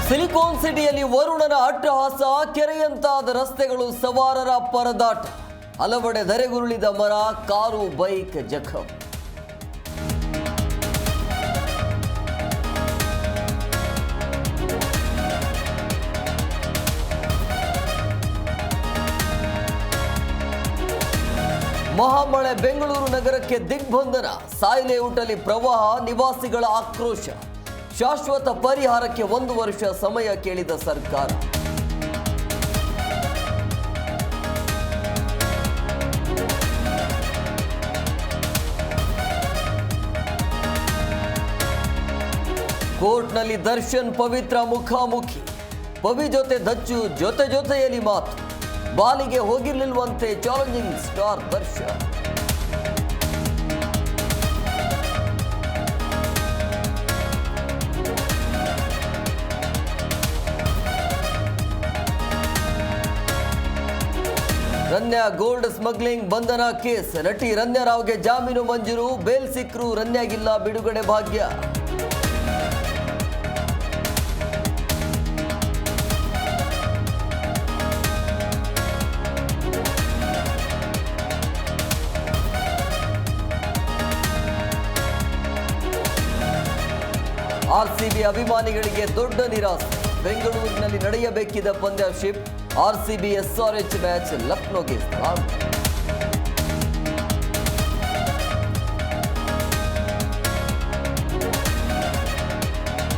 Silicon ಸಿಟಿಯಲ್ಲಿ ವರುಣನ ಅಟ್ಟಹಾಸ, ಕೆರೆಯಂತಾದ ರಸ್ತೆಗಳು, ಸವಾರರ ಪರದಾಟ, ಹಲವೆಡೆ ಧರೆಗುರುಳಿದ ಮರ, ಕಾರು ಬೈಕ್ ಜಖಂ. ಮಹಾಮಳೆ ಬೆಂಗಳೂರು ನಗರಕ್ಕೆ ದಿಗ್ಬಂಧನ, ಸಾಯಿ ಲೇಔಟಲ್ಲಿ ಪ್ರವಾಹ, ನಿವಾಸಿಗಳ ಆಕ್ರೋಶ. ಶಾಶ್ವತ ಪರಿಹಾರಕ್ಕೆ 1 ವರ್ಷ ಸಮಯ ಕೇಳಿದ ಸರ್ಕಾರ. ಕೋರ್ಟ್ನಲ್ಲಿ ದರ್ಶನ್ ಪವಿತ್ರ ಮುಖಾಮುಖಿ, ಪವಿ ಜೊತೆ ದಚ್ಚು, ಜೊತೆಯಲ್ಲಿ ಮಾತು. ಬಾಲಿಗೆ ಹೋಗಿರ್ಲಿಲ್ವಂತೆ challenging star Darshan. Ranya gold smuggling ಬಂಧನ ಕೇಸ್, ನಟಿ ರನ್ಯಾ ರಾವ್ಗೆ ಜಾಮೀನು ಮಂಜೂರು, ಬೇಲ್ ಸಿಕ್ಕರೂ ರನ್ಯಾಗಿಲ್ಲ ಬಿಡುಗಡೆ ಭಾಗ್ಯ. ಆರ್ಸಿಬಿ ಅಭಿಮಾನಿಗಳಿಗೆ ದೊಡ್ಡ ನಿರಾಸೆ, ಬೆಂಗಳೂರಿನಲ್ಲಿ ನಡೆಯಬೇಕಿದ್ದ ಪಂದ್ಯ ಶಿಫ್ಟ್. ಆರ್ಸಿಬಿ SRH ಮ್ಯಾಚ್ ಲಕ್ನೋಗೆ ಸ್ಥಳಾಂತರ.